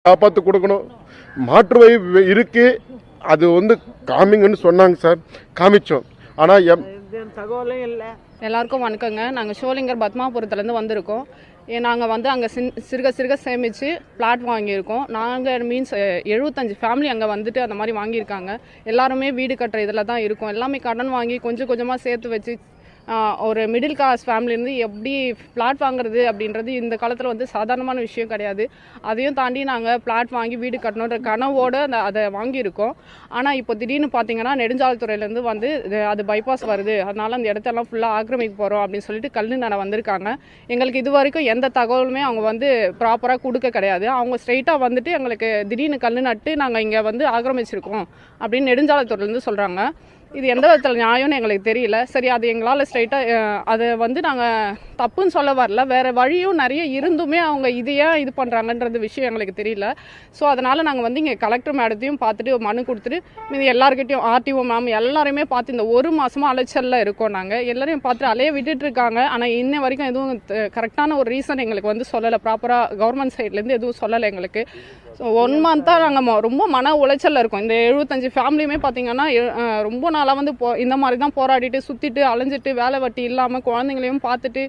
காப்பாற்று கொடுக்கணும். மாற்று வழி இருக்குது, அது காமிங்கன்னு சொன்னாங்க சார், காமிச்சோம். ஆனால் தகவலே இல்லை. எல்லாருக்கும் வணக்கங்க. நாங்கள் ஷோலிங்கர் பத்மாபுரத்துலேருந்து வந்திருக்கோம். நாங்கள் அங்கே சிறுக சிறுக சேமித்து பிளாட் வாங்கியிருக்கோம். நாங்கள் மீன்ஸ் 75 ஃபேமிலி அங்கே வந்துட்டு அந்த மாதிரி வாங்கியிருக்காங்க. எல்லாருமே வீடு கட்டுற இதில் தான் இருக்கோம். எல்லாமே கடன் வாங்கி கொஞ்சம் கொஞ்சமாக சேர்த்து வச்சு ஒரு மிடில் கிளாஸ் ஃபேமிலியிலேருந்து எப்படி ஃப்ளாட் வாங்குறது அப்படின்றது இந்த காலத்தில் சாதாரணமான விஷயம் கிடையாது. அதையும் தாண்டி நாங்கள் ஃப்ளாட் வாங்கி வீடு கட்டணுன்ற கனவோடு அதை வாங்கியிருக்கோம். ஆனால் இப்போ திடீர்னு பார்த்தீங்கன்னா நெடுஞ்சாலைத்துறையிலேருந்து அது பைபாஸ் வருது, அதனால் அந்த இடத்தெல்லாம் ஃபுல்லாக ஆக்கிரமிக்க போகிறோம் அப்படின்னு சொல்லிட்டு கல் நட வந்திருக்காங்க. எங்களுக்கு இது வரைக்கும் எந்த தகவலுமே அவங்க ப்ராப்பராக கொடுக்க கிடையாது. அவங்க ஸ்ட்ரெயிட்டாக வந்துட்டு எங்களுக்கு திடீர்னு கல் நட்டு நாங்கள் இங்கே ஆக்கிரமிச்சிருக்கோம் அப்படின்னு நெடுஞ்சாலைத்துறையிலேருந்து சொல்கிறாங்க. இது எந்த விதத்தில் நியாயம்னு எங்களுக்கு தெரியல. சரி, அது எங்களால் ஸ்ட்ரைட்டாக அதை நாங்கள் தப்புன்னு சொல்ல வரல. வேறு வழியும் நிறைய இருந்துமே அவங்க இதையே இது பண்ணுறாங்கன்றது விஷயம் எங்களுக்கு தெரியல. ஸோ அதனால் நாங்கள் இங்கே கலெக்டர் மேடத்தையும் பார்த்துட்டு மனு கொடுத்துட்டு மீது எல்லாருக்கிட்டையும் ஆர்டிஓ மேம் எல்லாருமே பார்த்து இந்த ஒரு மாதமாக அலைச்சலில் இருக்கோம். நாங்கள் எல்லாரையும் பார்த்துட்டு அலைய விட்டுட்ருக்காங்க. ஆனால் இன்ன வரைக்கும் எதுவும் கரெக்டான ஒரு ரீசன் எங்களுக்கு சொல்லலை. ப்ராப்பராக கவர்மெண்ட் சைட்லேருந்து எதுவும் சொல்லலை எங்களுக்கு. ஸோ 1 மந்த்தாக நாங்கள் ரொம்ப மன உளைச்சலில் இருக்கோம். இந்த 75 ஃபேமிலியுமே பார்த்திங்கன்னா ரொம்ப நாளாக இந்த மாதிரி தான் போராடிட்டு சுற்றிட்டு அலைஞ்சிட்டு வேலை வட்டி இல்லாமல் குழந்தைங்களையும் பார்த்துட்டு